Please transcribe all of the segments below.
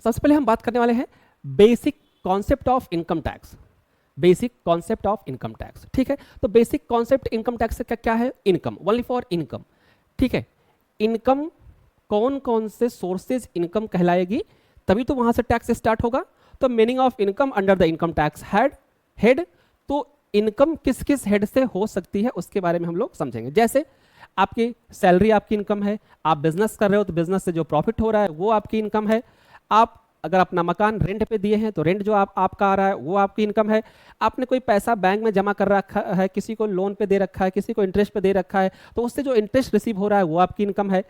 सबसे पहले हम बात करने वाले हैं basic concept of income tax. Basic concept of income tax, ठीक है। तो बेसिक कॉन्सेप्ट इनकम टैक्स से क्या क्या है? इनकम, ओनली फॉर इनकम, ठीक है। इनकम कौन कौन से सोर्सेज इनकम कहलाएगी, तभी तो वहां से टैक्स स्टार्ट होगा। तो meaning of income under the income tax head. तो इनकम किस किस हेड से हो सकती है उसके बारे में हम लोग समझेंगे। जैसे आपकी सैलरी आपकी इनकम है, आप बिजनेस कर रहे हो तो बिजनेस से जो प्रॉफिट हो रहा है वो आपकी इनकम है। आप अगर अपना मकान रेंट पे दिए हैं तो रेंट जो आपका आ रहा है वो आपकी इनकम है। आपने कोई पैसा बैंक में जमा कर रखा है, किसी को लोन पे दे रखा है, किसी को इंटरेस्ट पे दे रखा है, तो उससे जो इंटरेस्ट रिसीव हो रहा है वो आपकी इनकम है।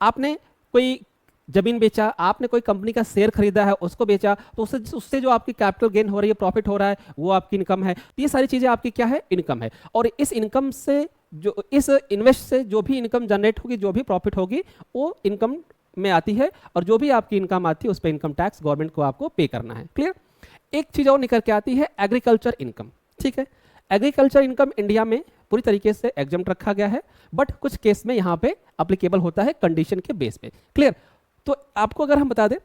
आपने कोई जमीन बेचा, आपने कोई कंपनी का शेयर खरीदा है उसको बेचा, तो उससे जो आपकी कैपिटल गेन हो रही है, प्रॉफिट हो रहा है, वो आपकी इनकम है। तो ये सारी चीजें आपकी क्या है? इनकम है। और इस इनकम से जो इस इन्वेस्ट से जो भी इनकम जनरेट होगी, जो भी प्रॉफिट होगी, वो इनकम में आती है। और जो भी आपकी इनकम आती है उस पर इनकम टैक्स गवर्नमेंट को आपको पे करना है। क्लियर? एक चीज और निकल के आती है एग्रीकल्चर इनकम, ठीक है। एग्रीकल्चर इनकम इंडिया में पूरी तरीके से एग्जम्प्ट रखा गया है, बट कुछ केस में यहाँ पे अप्लीकेबल होता है कंडीशन के बेस पे। क्लियर? तो आपको अगर हम बता दें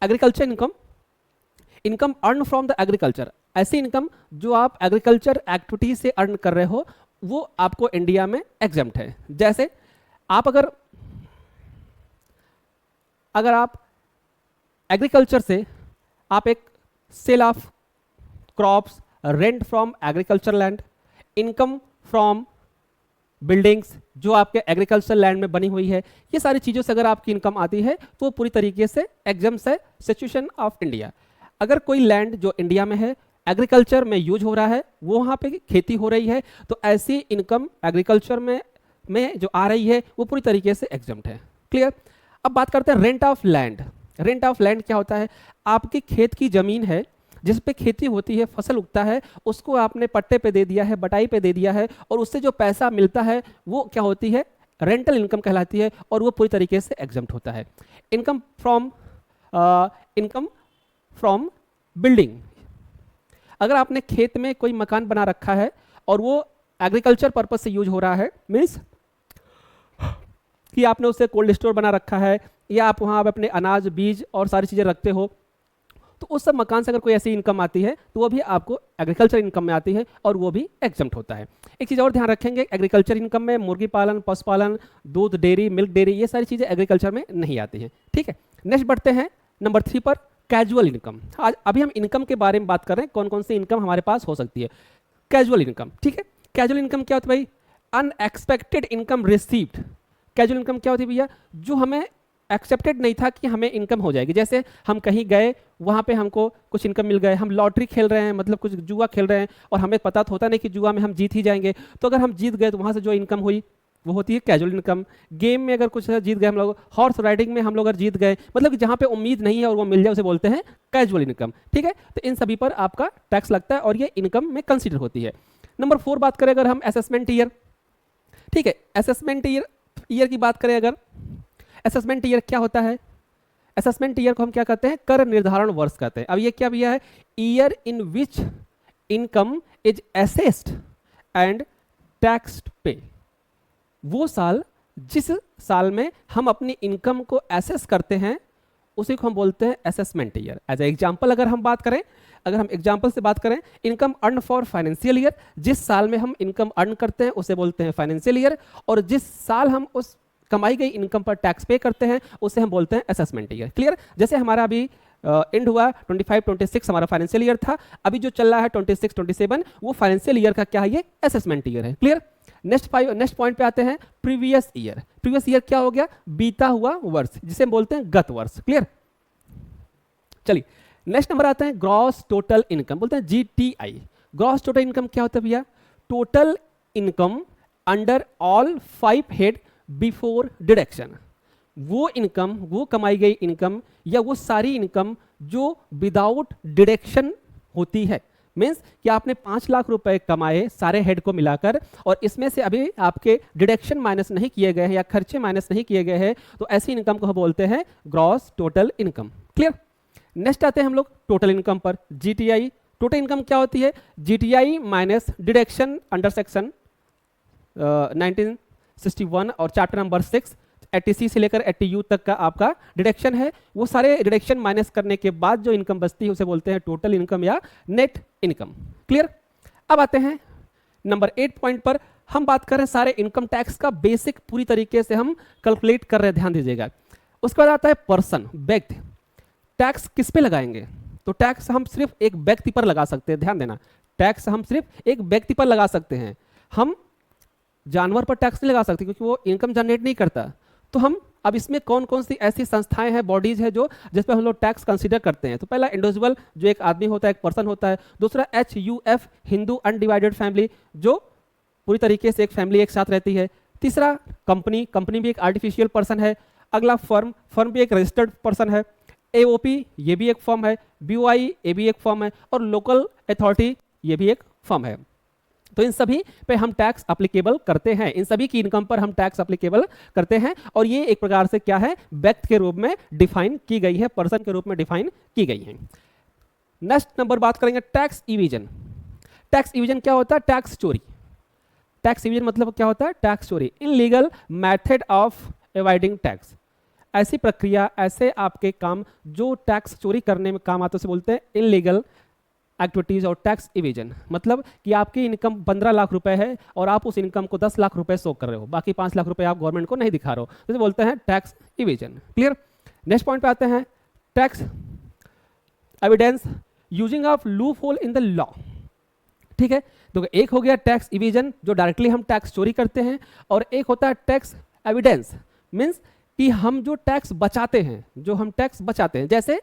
agriculture income earn from the agriculture, ऐसी इनकम जो आप एग्रीकल्चर एक्टिविटी से अर्न कर रहे हो वो आपको इंडिया में एग्जम्प्ट है। जैसे आप अगर आप एग्रीकल्चर से आप एक sale of crops, rent from agriculture land, income from buildings जो आपके एग्रीकल्चर लैंड में बनी हुई है, ये सारी चीज़ों से अगर आपकी इनकम आती है तो पूरी तरीके से एग्जम्प्ट है सिचुएशन ऑफ इंडिया। अगर कोई लैंड जो इंडिया में है एग्रीकल्चर में यूज हो रहा है, वो वहाँ पे खेती हो रही है, तो ऐसी इनकम एग्रीकल्चर में जो आ रही है वो पूरी तरीके से एग्जम्प्ट है। क्लियर? अब बात करते हैं rent of land. Rent of land क्या होता है? आपकी खेत की जमीन है जिस पे खेती होती है, फसल उगता है, उसको आपने पट्टे पे दे दिया है, बटाई पे दे दिया है, और उससे जो पैसा मिलता है वो क्या होती है? रेंटल इनकम कहलाती है, और वो पूरी तरीके से एग्जम्प्ट होता है। इनकम फ्रॉम बिल्डिंग, अगर आपने खेत में कोई मकान बना रखा है और वो एग्रीकल्चर पर्पज से यूज हो रहा है, मीन्स कि आपने उससे कोल्ड स्टोर बना रखा है, या आप वहाँ अपने अनाज, बीज और सारी चीज़ें रखते हो, तो उस सब मकान से अगर कोई ऐसी इनकम आती है तो वो भी आपको एग्रीकल्चर इनकम में आती है, और वो भी एग्जम्प्ट होता है। एक चीज़ और ध्यान रखेंगे, एग्रीकल्चर इनकम में मुर्गी पालन, पशुपालन, दूध डेयरी, मिल्क डेयरी, ये सारी चीज़ें एग्रीकल्चर में नहीं आती हैं, ठीक है। नेक्स्ट बढ़ते हैं नंबर 3 पर, कैजुअल इनकम। आज अभी हम इनकम के बारे में बात कर रहे हैं, कौन कौन सी इनकम हमारे पास हो सकती है। कैजुअल इनकम, ठीक है। कैजुअल इनकम क्या होती है भाई? Unexpected income received. Casual income क्या होती है भैया? जो हमें एक्सेप्टेड नहीं था कि हमें इनकम हो जाएगी। जैसे हम कहीं गए, वहाँ पे हमको कुछ इनकम मिल गए, हम लॉटरी खेल रहे हैं, मतलब कुछ जुआ खेल रहे हैं, और हमें पता तो होता नहीं कि जुआ में हम जीत ही जाएंगे, तो अगर हम जीत गए तो वहाँ से जो इनकम हुई वो होती है कैजुअल इनकम। गेम में अगर कुछ जीत गए हम लोग, हॉर्स राइडिंग में हम लोग अगर जीत गए, मतलब कि जहाँ पे उम्मीद नहीं है और वो मिल जाए उसे बोलते हैं कैजुअल इनकम, ठीक है। तो इन सभी पर आपका टैक्स लगता है और ये इनकम में कंसिडर होती है। नंबर 4 बात करें अगर हम असेसमेंट ईयर, ठीक है। असेसमेंट ईयर की बात करें अगर, असेसमेंट ईयर क्या होता है? असेसमेंट ईयर को हम क्या कहते हैं? कर निर्धारण वर्ष कहते हैं। अब ये क्या भैया है? Year in which income is assessed and taxed पे। वो साल जिस साल में हम अपनी इनकम को असेस करते हैं उसी को हम बोलते हैं assessment year. As a example अगर हम बात करें, अगर हम एग्जाम्पल से बात करें, income earn for financial year, जिस साल में हम इनकम अर्न करते हैं उसे बोलते हैं फाइनेंशियल ईयर, और जिस साल हम उस कमाई गई इनकम पर टैक्स पे करते हैं उसे हम बोलते हैं असेसमेंट ईयर। क्लियर? जैसे हमारा अभी एंड हुआ 25-26 हमारा फाइनेंशियल ईयर था, अभी जो चल रहा है 26-27 वो फाइनेंशियल ईयर का क्या है? ये असेसमेंट ईयर है। क्लियर? नेक्स्ट पॉइंट पे आते हैं, प्रीवियस ईयर। प्रीवियस ईयर क्या हो गया? बीता हुआ वर्ष, जिसे हम बोलते हैं गत वर्ष। क्लियर? चलिए नेक्स्ट नंबर आते हैं ग्रॉस टोटल इनकम, बोलते हैं GTI। ग्रॉस टोटल इनकम क्या होता है भैया? Total income under all 5 head before deduction. वो इनकम, वो कमाई गई इनकम या वो सारी इनकम जो विदाउट डिडक्शन होती है, मीन्स कि आपने 5 लाख रुपए कमाए सारे हेड को मिलाकर, और इसमें से अभी आपके डिडक्शन माइनस नहीं किए गए हैं या खर्चे माइनस नहीं किए गए हैं, तो ऐसी इनकम को हम बोलते हैं gross total income. Clear? Next आते हैं हम लोग टोटल इनकम पर, GTI। टोटल इनकम क्या होती है? GTI minus deduction under section 1961 और चैप्टर नंबर 6 80C से लेकर 80U तक का आपका डिडक्शन है, वो सारे डिडक्शन माइनस करने के बाद जो इनकम बचती है उसे बोलते हैं टोटल इनकम या नेट इनकम। क्लियर? अब आते हैं नंबर 8 पॉइंट पर। हम बात कर रहे हैं सारे इनकम टैक्स का बेसिक पूरी तरीके से हम कैलकुलेट कर रहे हैं, ध्यान दीजिएगा। उसके बाद आता है पर्सन, व्यक्ति। टैक्स किस पे लगाएंगे? तो टैक्स हम सिर्फ एक व्यक्ति पर लगा सकते हैं, ध्यान देना, टैक्स हम सिर्फ एक व्यक्ति पर लगा सकते हैं। हम जानवर पर टैक्स नहीं लगा सकते क्योंकि वो इनकम जनरेट नहीं करता। तो हम अब इसमें कौन कौन सी ऐसी संस्थाएं हैं, बॉडीज है जो जिस पर हम लोग टैक्स कंसीडर करते हैं? तो पहला इंडिविजुअल, जो एक आदमी होता है, एक पर्सन होता है। दूसरा HUF, हिंदू अनडिवाइडेड फैमिली, जो पूरी तरीके से एक फैमिली एक साथ रहती है। तीसरा कंपनी, कंपनी भी एक आर्टिफिशियल पर्सन है। अगला फर्म, फर्म भी एक रजिस्टर्ड पर्सन है। AOP, ये भी एक फर्म है। BOI, ये भी एक फर्म है। और लोकल अथॉरिटी, ये भी एक फर्म है। तो इन सभी पे हम टैक्स अप्लीकेबल करते हैं, इन सभी की इनकम पर हम टैक्स अप्लीकेबल करते हैं। और ये एक प्रकार से क्या है, व्यक्ति के रूप में डिफाइन की गई है, पर्सन के रूप में डिफाइन की गई है। नेक्स्ट नंबर बात करेंगे टैक्स इविजन। टैक्स इविजन क्या होता है? टैक्स चोरी। टैक्स इविजन मतलब क्या होता है? टैक्स चोरी, illegal method of avoiding tax. ऐसी प्रक्रिया, ऐसे आपके काम जो टैक्स चोरी करने में काम आते हैं उसे बोलते हैं इनलीगल एक्टिविटीज और टैक्स इवेजन। मतलब कि आपकी इनकम 15 लाख रुपए है और आप उस इनकम को 10 लाख रुपए शो कर रहे हो, बाकी 5 लाख रुपए आप गवर्नमेंट को नहीं दिखा रहे हो, तो इसे बोलते हैं tax evasion. Clear? Next point पे आते हैं, tax evidence using of loop hole in the law. ठीक है, तो एक हो गया टैक्स इवेजन जो डायरेक्टली हम टैक्स चोरी करते हैं, और एक होता है टैक्स एविडेंस, मीन्स कि हम जो टैक्स बचाते हैं, जो हम टैक्स बचाते हैं। जैसे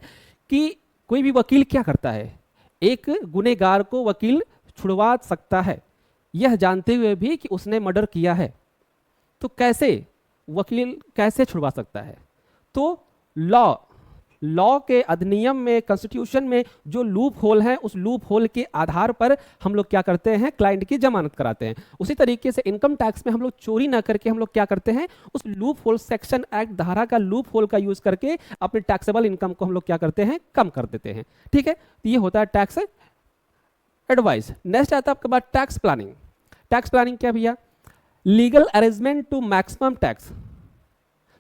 कि कोई भी वकील क्या करता है, एक गुनहगार को वकील छुड़वा सकता है यह जानते हुए भी कि उसने मर्डर किया है। तो कैसे वकील कैसे छुड़वा सकता है? तो लॉ के अधिनियम में, कॉन्स्टिट्यूशन में जो लूप होल है, उस लूप होल के आधार पर हम लोग क्या करते हैं, क्लाइंट की जमानत कराते हैं। उसी तरीके से इनकम टैक्स में हम लोग चोरी ना करके हम लोग क्या करते हैं, उस लूप होल, सेक्शन एक्ट धारा का लूप होल का यूज करके अपने टैक्सेबल इनकम को हम लोग क्या करते हैं, कम कर देते हैं। ठीक है, तो ये होता है टैक्स एडवाइस। नेक्स्ट आता है आपके पास टैक्स प्लानिंग। टैक्स प्लानिंग क्या भैया? Legal arrangement to maximum tax,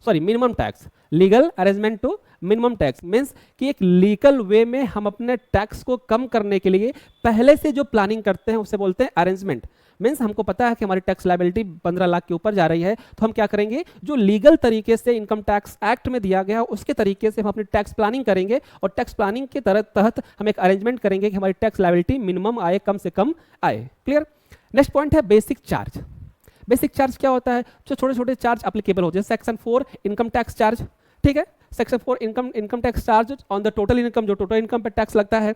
sorry minimum tax, legal arrangement to minimum tax means कि एक लीगल वे में हम अपने टैक्स को कम करने के लिए पहले से जो प्लानिंग करते हैं उसे बोलते हैं अरेंजमेंट। मीन्स हमको पता है कि हमारी टैक्स लायबिलिटी 15 लाख के ऊपर जा रही है, तो हम क्या करेंगे, जो लीगल तरीके से इनकम टैक्स एक्ट में दिया गया उसके तरीके से हम अपनी टैक्स प्लानिंग करेंगे, और टैक्स प्लानिंग के तहत हम एक अरेंजमेंट करेंगे कि हमारी टैक्स लायबिलिटी मिनिमम आए, कम से कम आए। क्लियर? नेक्स्ट पॉइंट है बेसिक चार्ज। बेसिक चार्ज क्या होता है? जो छोटे छोटे चार्ज अप्लीकेबल होते हैं। सेक्शन 4 इनकम टैक्स चार्ज, ठीक है, section 4 income tax charge on the total income, जो टोटल इनकम पे टैक्स लगता है।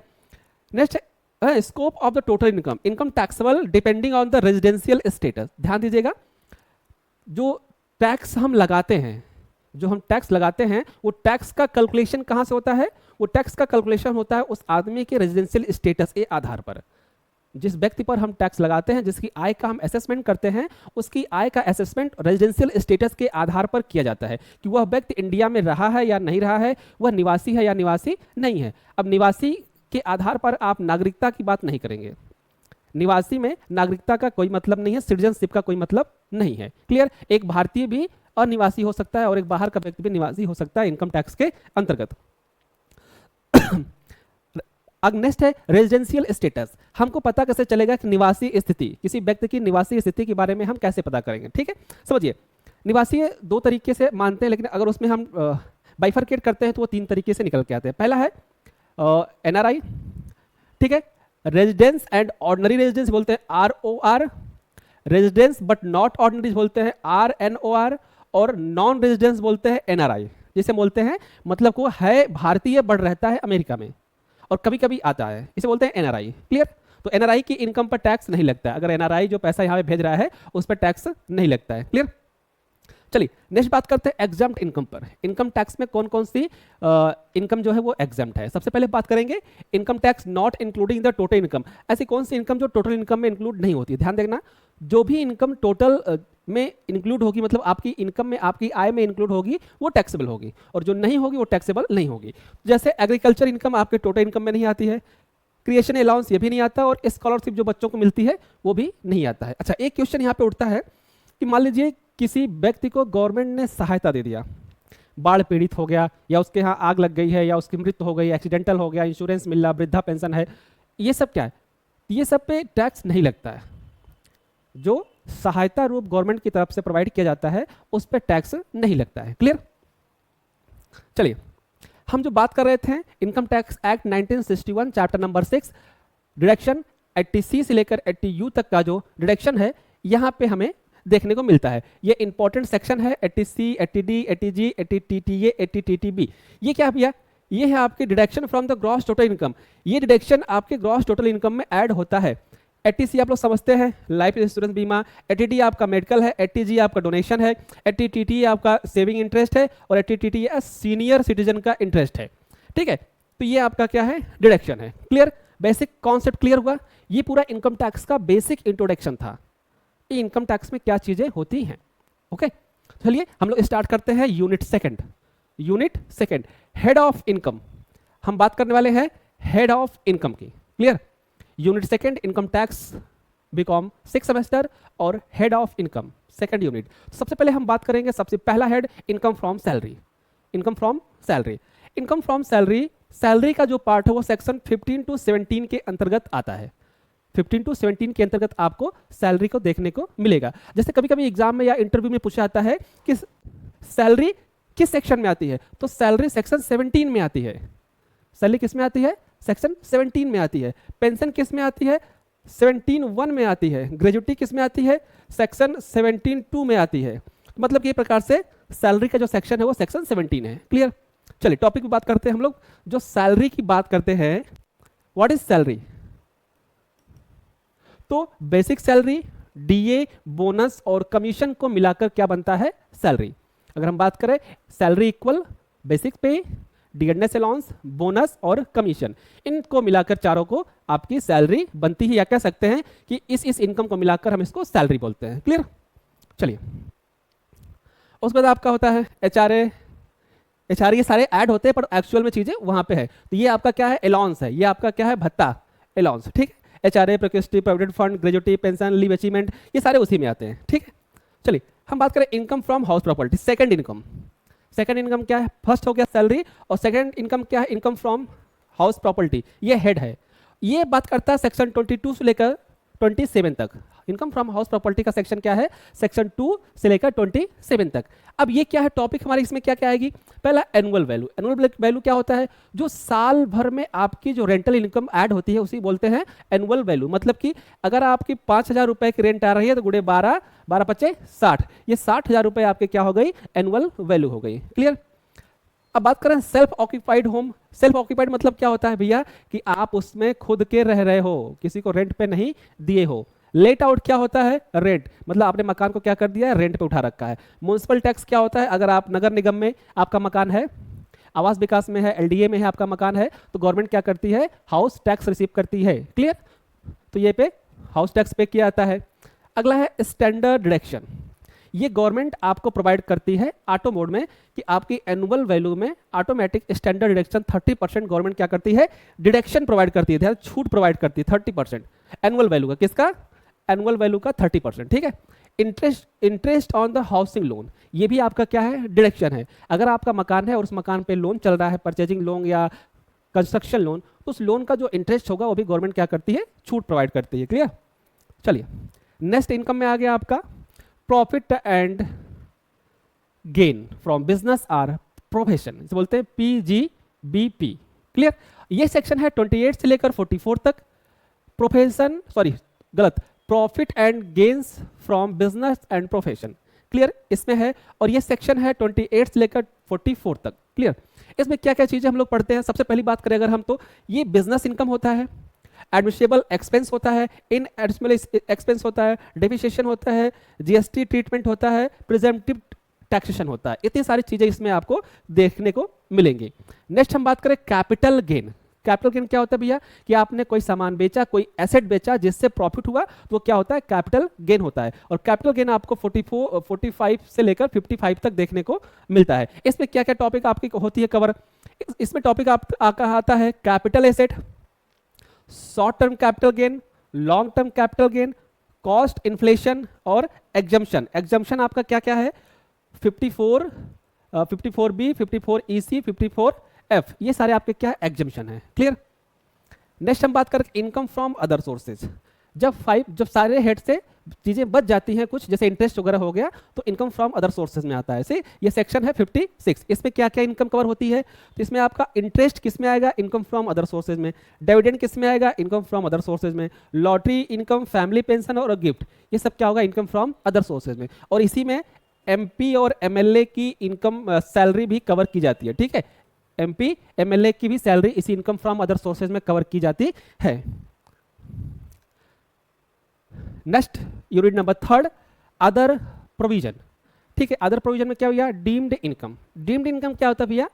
नेक्स्ट है scope of the total income, income taxable depending on the residential status. ध्यान दीजिएगा, जो टैक्स हम लगाते हैं, जो हम टैक्स लगाते हैं, वो टैक्स का कैलकुलेशन कहाँ से होता है? वो टैक्स का कैलकुलेशन होता है उस आदमी के रेजिडेंशियल स्टेटस के आधार पर। जिस व्यक्ति पर हम टैक्स लगाते हैं, जिसकी आय का हम असेसमेंट करते हैं, उसकी आय का असेसमेंट रेजिडेंशियल स्टेटस के आधार पर किया जाता है कि वह व्यक्ति इंडिया में रहा है या नहीं रहा है, वह निवासी है या निवासी नहीं है। अब निवासी के आधार पर आप नागरिकता की बात नहीं करेंगे, निवासी में नागरिकता का कोई मतलब नहीं है, सिटीजनशिप का कोई मतलब नहीं है। क्लियर? एक भारतीय भी अनिवासी हो सकता है और एक बाहर का व्यक्ति भी निवासी हो सकता है इनकम टैक्स के अंतर्गत। अब नेक्स्ट है रेजिडेंशियल स्टेटस। हमको पता कैसे चलेगा कि निवासी स्थिति, किसी व्यक्ति की निवासी स्थिति के बारे में हम कैसे पता करेंगे? ठीक है, समझिए, निवासी दो तरीके से मानते हैं, लेकिन अगर उसमें हम बाइफरकेट करते हैं तो वो 3 तरीके से निकल के आते हैं। पहला है NRI, ठीक है, रेजिडेंस एंड ऑर्डिनरी रेजिडेंस बोलते हैं ROR, residence but not ordinary बोलते हैं RNOR, और नॉन रेजिडेंस बोलते हैं NRI, जिसे बोलते हैं मतलब को है भारतीय बट रहता है अमेरिका में और कभी कभी आता है, इसे बोलते हैं NRI। क्लियर? तो NRI की इनकम पर टैक्स नहीं लगता है, अगर NRI जो पैसा यहाँ पे भेज रहा है उस पर टैक्स नहीं लगता है। क्लियर? चलिए नेक्स्ट बात करते हैं एग्जाम्प्ट इनकम पर। इनकम टैक्स में कौन कौन सी इनकम जो है वो एग्जाम्प्ट है। सबसे पहले बात करेंगे income tax not including the total income. ऐसी कौन सी इनकम जो टोटल इनकम में इंक्लूड नहीं होती? ध्यान देखना, जो भी इनकम टोटल में इंक्लूड होगी, मतलब आपकी इनकम में, आपकी आय में इंक्लूड होगी, वो टैक्सेबल होगी, और जो नहीं होगी वो टैक्सेबल नहीं होगी। जैसे एग्रीकल्चर इनकम आपके टोटल इनकम में नहीं आती है, क्रिएशन अलाउंस ये भी नहीं आता, और स्कॉलरशिप जो बच्चों को मिलती है वो भी नहीं आता है। अच्छा, एक क्वेश्चन यहाँ पे उठता है कि मान लीजिए किसी व्यक्ति को गवर्नमेंट ने सहायता दे दिया, बाढ़ पीड़ित हो गया, या उसके यहाँ आग लग गई है, या उसकी मृत्यु हो गई, एक्सीडेंटल हो गया, इंश्योरेंस मिल रहा, वृद्धा पेंशन है, ये सब क्या है, ये सब पे टैक्स नहीं लगता है। जो सहायता रूप गवर्नमेंट की तरफ से प्रोवाइड किया जाता है उस पर टैक्स नहीं लगता है। क्लियर? चलिए, हम जो बात कर रहे थे income tax act 1961 chapter number 6 deduction 80C से लेकर 80U तक का जो डिडक्शन है यहाँ पे हमें देखने को मिलता है। ये इंपॉर्टेंट सेक्शन है 80C, 80D, 80G, 80TTA, 80TTB। ये क्या भैया? ये है आपके deduction from the gross total income. ये डिडक्शन आपके ग्रॉस टोटल इनकम में ऐड होता है। 80C आप लोग समझते हैं लाइफ इंश्योरेंस बीमा, 80D आपका मेडिकल है, 80G आपका डोनेशन है, 80TTA आपका सेविंग इंटरेस्ट है, और 80TTA सीनियर सिटीजन का इंटरेस्ट है। ठीक है, तो ये आपका क्या है? डिडक्शन है। क्लियर? बेसिक कॉन्सेप्ट क्लियर हुआ? ये पूरा इनकम टैक्स का बेसिक इंट्रोडक्शन था। ये इनकम टैक्स में क्या चीजें होती हैं। ओके, चलिए हम लोग स्टार्ट करते हैं unit second. Unit second, head of income. हम बात करने वाले हैं हेड ऑफ इनकम की। Clear? Unit second income tax BCom 6 semester और head of income second unit. सबसे पहले हम बात करेंगे, सबसे पहला head income from salary. Income from salary, income from salary, salary का जो पार्ट है वो सेक्शन 15 to 17 के अंतर्गत आता है। 15 to 17 के अंतर्गत आपको सैलरी को देखने को मिलेगा। जैसे कभी कभी एग्जाम में या इंटरव्यू में पूछा जाता है कि सैलरी किस सेक्शन में आती है, तो सैलरी सेक्शन 17 में आती है। सैलरी किस में आती है? सेक्शन 17 में आती है। पेंशन किस में आती है? 17(1) में आती है। ग्रेजुटी किस में आती है? सेक्शन 17(2) में आती है। मतलब कि ये प्रकार से सैलरी का जो सेक्शन है वो सेक्शन 17 है। क्लियर? चलिए टॉपिक की बात करते हैं हम लोग। जो सैलरी की बात करते हैं, व्हाट इज सैलरी? तो बेसिक सैलरी, डीए, बोनस और कमीशन को मिलाकर क्या बनता है? सैलरी। अगर हम बात करें, सैलरी इक्वल बेसिक पे, डियरनेस अलाउंस, बोनस और कमीशन, इनको मिलाकर चारों को आपकी सैलरी बनती है, या कह सकते हैं कि इस इनकम को मिलाकर हम इसको सैलरी बोलते हैं। क्लियर? चलिए, उसके बाद आपका होता है एचआरए। एचआरए ये सारे ऐड होते हैं पर एक्चुअल में चीजें वहां पे है। तो ये आपका क्या है? अलाउंस है। ये आपका क्या है? भत्ता, अलाउंस। ठीक है, एचआरए, प्रोक्रेस्टी, provident fund, gratuity, pension, leave achievement, ये सारे उसी में आते हैं। ठीक है, चलिए हम बात करें income from house property, second income. Second income क्या है? फर्स्ट हो गया सैलरी, और सेकंड इनकम क्या है? Income from house property. ये हेड है। ये बात करता है सेक्शन 22 से लेकर 27 तक। इनकम फ्रॉम हाउस प्रॉपर्टी का सेक्शन क्या है? सेक्शन 2 से लेकर 27 तक। अब ये क्या है टॉपिक हमारी, इसमें क्या क्या आएगी? पहला एनुअल वैल्यू। एनुअल वैल्यू क्या होता है? जो साल भर में आपकी जो रेंटल इनकम ऐड होती है उसी बोलते हैं एनुअल वैल्यू। मतलब कि अगर आपकी 5,000 रुपए की रेंट आ रही है तो गुड़े 12, 12 पच्चे 60, ये 60,000 रुपए आपके क्या हो गई? एनुअल वैल्यू हो गई। क्लियर? अब बात करें self occupied home. Self occupied मतलब क्या होता है भैया? कि आप उसमें खुद के रह रहे हो, किसी को रेंट पे नहीं दिए हो। लेट आउट क्या होता है? रेंट, मतलब आपने मकान को क्या कर दिया है? रेंट पे उठा रखा है। म्युनिसिपल टैक्स क्या होता है? अगर आप नगर निगम में आपका मकान है, आवास विकास में है, एलडीए में है आपका मकान है, तो गवर्नमेंट क्या करती है? हाउस टैक्स रिसीव करती है। क्लियर? तो ये पे हाउस टैक्स पे किया जाता है। अगला है स्टैंडर्ड डिडक्शन। ये गवर्नमेंट आपको प्रोवाइड करती है ऑटो मोड में कि आपकी एनुअल वैल्यू में ऑटोमेटिक स्टैंडर्ड डिडक्शन 30% गवर्नमेंट क्या करती है? डिडक्शन प्रोवाइड करती है, छूट प्रोवाइड करती है 30% एनुअल वैल्यू का। किसका? एनुअल वैल्यू का 30%। ठीक है, interest on the housing loan, ये भी आपका क्या है? डिडक्शन है। अगर आपका मकान है और उस मकान पे लोन चल रहा है, परचेजिंग लोन या कंस्ट्रक्शन लोन, तो उस लोन का जो इंटरेस्ट होगा वो भी गवर्नमेंट क्या करती है? छूट प्रोवाइड करती है। क्लियर? चलिए नेक्स्ट इनकम में आ गया आपका profit and gain from business or profession, इसे बोलते हैं PGBP। क्लियर? ये सेक्शन है 28 से लेकर 44 तक। प्रोफेशन, सॉरी गलत, profit and gains from business and profession. Clear? इसमें है, और ये सेक्शन है 28 से लेकर 44 तक। क्लियर? इसमें क्या क्या चीजें हम लोग पढ़ते हैं? सबसे पहली बात करें अगर हम, तो ये बिजनेस इनकम होता है, एडमिनिस्ट्रेबल एक्सपेंस होता है, इन एडमिनिस्ट्रेबल एक्सपेंस होता है, डेप्रिसिएशन होता है, जीएसटी ट्रीटमेंट होता है, प्रिजम्पटिव टैक्सेशन होता है। इतनी सारी चीजें इसमें आपको देखने को मिलेंगी। नेक्स्ट हम बात करें कैपिटल गेन। कैपिटल गेन क्या होता है भैया? कि आपने कोई सामान बेचा, कोई एसेट बेचा जिससे प्रॉफिट हुआ, तो क्या होता है? कैपिटल गेन होता है। और कैपिटल गेन आपको 45 से लेकर 55 तक देखने को मिलता है। इसमें क्या क्या टॉपिक आपकी होती है कवर? इसमें टॉपिक आता है capital asset, short term capital gain, long term capital gain, cost inflation और एग्जम्पशन। एग्जम्पशन आपका क्या क्या है, 54 54B 54EC 54F, ये सारे आपके क्या एग्जम्पशन है। क्लियर। नेक्स्ट हम बात करें इनकम फ्रॉम अदर सोर्सेज। जब सारे हेड से चीजें बच जाती हैं कुछ, जैसे इंटरेस्ट वगैरह हो गया, तो इनकम फ्रॉम अदर सोर्सेज में आता है। ऐसे ये सेक्शन है 56। इसमें क्या क्या इनकम कवर होती है, तो इसमें आपका इंटरेस्ट किस में आएगा, इनकम फ्रॉम अदर सोर्सेज में। डिविडेंड किस में आएगा, इनकम फ्रॉम अदर सोर्सेज में। लॉटरी इनकम, फैमिली पेंशन और गिफ्ट, ये सब क्या होगा, इनकम फ्रॉम अदर सोर्सेज में। और इसी में MP और MLA की इनकम सैलरी भी कवर की जाती है। ठीक है, MP MLA की भी सैलरी इसी इनकम फ्रॉम अदर सोर्सेज में कवर की जाती है। Next unit number 3, other provision. ठीक है, अदर प्रोविजन में क्या भैया, डीम्ड इनकम। डीम्ड इनकम क्या होता है भैया,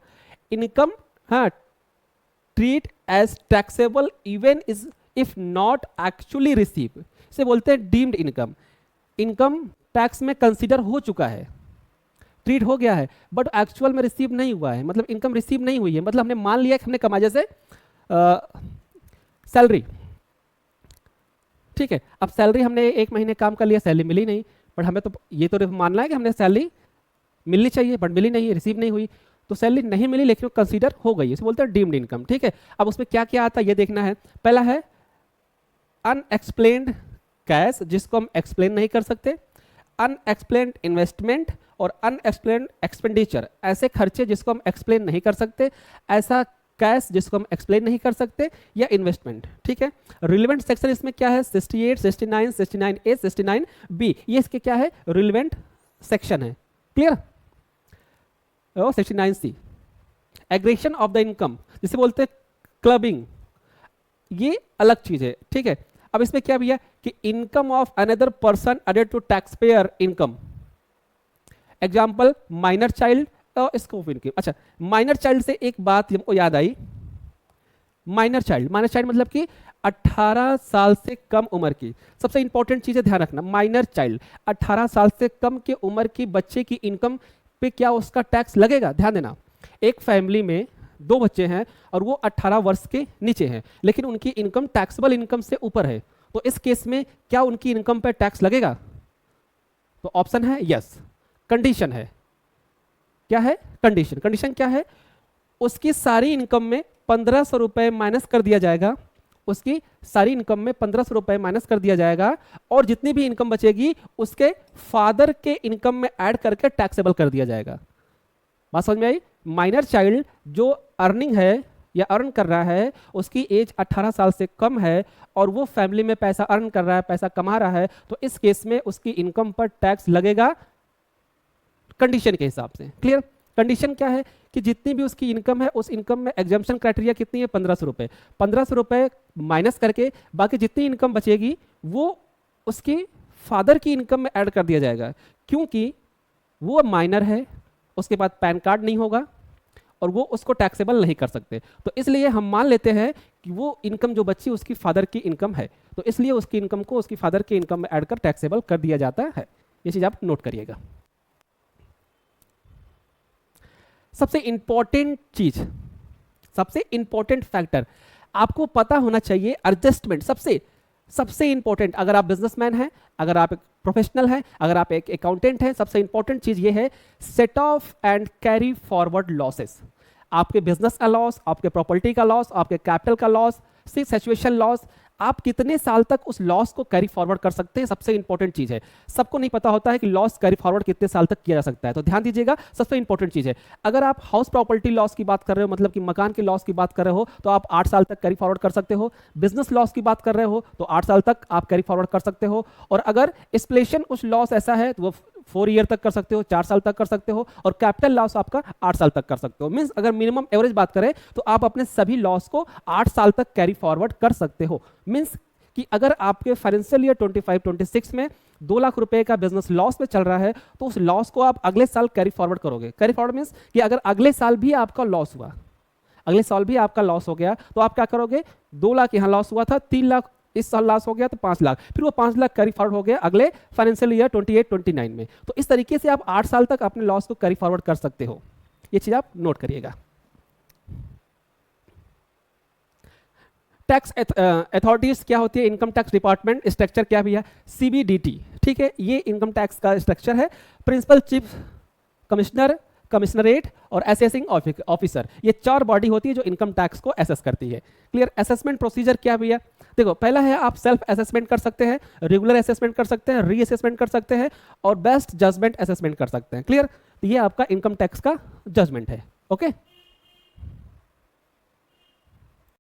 इनकम हाँ treat as taxable even is if not actually receive, इसे बोलते हैं डीम्ड इनकम। इनकम टैक्स में कंसीडर हो चुका है, ट्रीट हो गया है, बट एक्चुअल में रिसीव नहीं हुआ है, मतलब इनकम रिसीव नहीं हुई है, मतलब हमने मान लिया कि हमने कमाया जैसे सैलरी। ठीक है, अब सैलरी हमने 1 महीने काम कर लिया, सैलरी मिली नहीं, बट हमें तो ये तो मानना है कि हमने सैलरी मिलनी चाहिए, बट मिली नहीं, रिसीव नहीं हुई, तो सैलरी नहीं मिली लेकिन कंसीडर हो गई, इसे बोलते हैं डीम्ड इनकम। ठीक है, अब उसमें क्या क्या आता है ये देखना है। पहला है अनएक्सप्लेन्ड कैश, जिसको हम एक्सप्लेन नहीं कर सकते। अनएक्सप्लेन्ड इन्वेस्टमेंट और अनएक्सप्लेन्ड एक्सपेंडिचर, ऐसे खर्चे जिसको हम एक्सप्लेन नहीं कर सकते, ऐसा कैश जिसको हम एक्सप्लेन नहीं कर सकते, या इन्वेस्टमेंट। ठीक है, रिलेवेंट सेक्शन इसमें क्या है, 68, 69, 69A, 69B, ये इसके क्या है, रिलेवेंट सेक्शन है। Clear. 69C aggression of the income, जिसे बोलते हैं क्लबिंग, ये अलग चीज है। ठीक है, अब इसमें क्या भैया कि income of another person added to tax payer income. Example minor child और स्कोप इनकम। अच्छा, माइनर चाइल्ड से एक बात हमको याद आई। माइनर चाइल्ड मतलब कि 18 साल से कम उम्र की, सबसे इंपॉर्टेंट चीज है ध्यान रखना, माइनर चाइल्ड 18 साल से कम के उम्र की बच्चे की इनकम पे क्या उसका टैक्स लगेगा। ध्यान देना, एक फैमिली में 2 बच्चे हैं और वो 18 वर्ष के नीचे हैं, लेकिन उनकी इनकम टैक्सेबल इनकम से ऊपर है, तो इस केस में क्या उनकी इनकम पर टैक्स लगेगा, तो ऑप्शन है यस। कंडीशन है, क्या है, कंडीशन क्या है, उसकी सारी इनकम में 1500 रुपए माइनस कर दिया जाएगा, उसकी सारी इनकम में 1500 रुपए माइनस कर दिया जाएगा, और जितनी भी इनकम बचेगी उसके फादर के इनकम में ऐड करके टैक्सेबल कर दिया जाएगा। बात समझ में आई। माइनर चाइल्ड जो अर्निंग है या अर्न कर रहा है, उसकी एज 18 साल से कम है और वो फैमिली में पैसा अर्न कर रहा है, पैसा कमा रहा है, तो इस केस में उसकी इनकम पर टैक्स लगेगा कंडीशन के हिसाब से। क्लियर। कंडीशन क्या है कि जितनी भी उसकी इनकम है, उस इनकम में एग्जाम्पशन क्राइटेरिया कितनी है, 1500 रुपए। 1500 रुपए माइनस करके बाकी जितनी इनकम बचेगी वो उसकी फादर की इनकम में ऐड कर दिया जाएगा, क्योंकि वो माइनर है, उसके बाद पैन कार्ड नहीं होगा और वो उसको टैक्सेबल नहीं कर सकते, तो इसलिए हम मान लेते हैं कि वो इनकम जो बची उसकी फादर की इनकम है, तो इसलिए उसकी इनकम को उसकी फादर की इनकम में ऐड कर टैक्सेबल कर दिया जाता है। ये चीज आप नोट करिएगा। सबसे इंपॉर्टेंट चीज, सबसे इंपॉर्टेंट फैक्टर आपको पता होना चाहिए, एडजस्टमेंट सबसे इंपॉर्टेंट। अगर आप बिजनेसमैन हैं, अगर आप एक प्रोफेशनल हैं, अगर आप एक अकाउंटेंट हैं, सबसे इंपॉर्टेंट चीज ये है set of and carry forward losses. आपके बिजनेस का लॉस, आपके प्रॉपर्टी का लॉस, आपके कैपिटल का लॉस, सिचुएशन लॉस, आप कितने साल तक उस लॉस को कैरी फॉरवर्ड कर सकते हैं, सबसे इंपॉर्टेंट चीज है। सबको नहीं पता होता है कि लॉस कैरी फॉरवर्ड कितने साल तक किया जा सकता है, तो ध्यान दीजिएगा, सबसे इंपॉर्टेंट चीज है। अगर आप हाउस प्रॉपर्टी लॉस की बात कर रहे हो, मतलब कि मकान के लॉस की बात कर रहे हो, तो आप 8 साल तक कैरी फॉरवर्ड कर सकते हो। बिजनेस लॉस की बात कर रहे हो तो 8 साल तक आप कैरी फॉरवर्ड कर सकते हो, और अगर स्प्लेशन उस लॉस ऐसा है तो वो 4 ईयर तक कर सकते हो, 4 साल तक कर सकते हो, और कैपिटल लॉस आपका 8 साल तक कर सकते हो। मींस अगर मिनिमम एवरेज बात करें तो आप अपने सभी लॉस को 8 साल तक कैरी फॉरवर्ड कर सकते हो। मींस कि अगर आपके फाइनेंशियल ईयर 25-26 में 2 लाख रुपए का बिजनेस लॉस में चल रहा है, तो उस लॉस को आप अगले साल कैरी फॉरवर्ड करोगे। कैरी फॉरवर्ड मींस कि अगर अगले साल भी आपका लॉस हुआ, अगले साल भी आपका लॉस हो गया, तो आप क्या करोगे, 2 लाख यहां लॉस हुआ था, 3 लाख इस साल लॉस हो गया तो 5 लाख, फिर वो 5 लाख कैरी फॉरवर्ड हो गया अगले फाइनेंशियल ईयर 28-29 में। तो इस तरीके से आप 8 साल तक अपने लॉस को कैरी फॉरवर्ड कर सकते हो। ये चीज आप नोट करिएगा। टैक्स अथॉरिटीज क्या होती है, इनकम टैक्स डिपार्टमेंट स्ट्रक्चर क्या भी है, सीबीडीटी, ठीक है, ये इनकम टैक्स का स्ट्रक्चर है। प्रिंसिपल चीफ कमिश्नर, कमिश्नरेट और असेसिंग ऑफिसर, ये 4 बॉडी होती है जो इनकम टैक्स को असेस करती है। क्लियर। असेसमेंट प्रोसीजर क्या भी है, देखो पहला है आप सेल्फ असेसमेंट कर सकते हैं, रेगुलर असेसमेंट कर सकते हैं, री असेसमेंट कर सकते हैं और बेस्ट जजमेंट असेसमेंट कर सकते हैं। क्लियर। तो ये आपका इनकम टैक्स का जजमेंट है। ओके।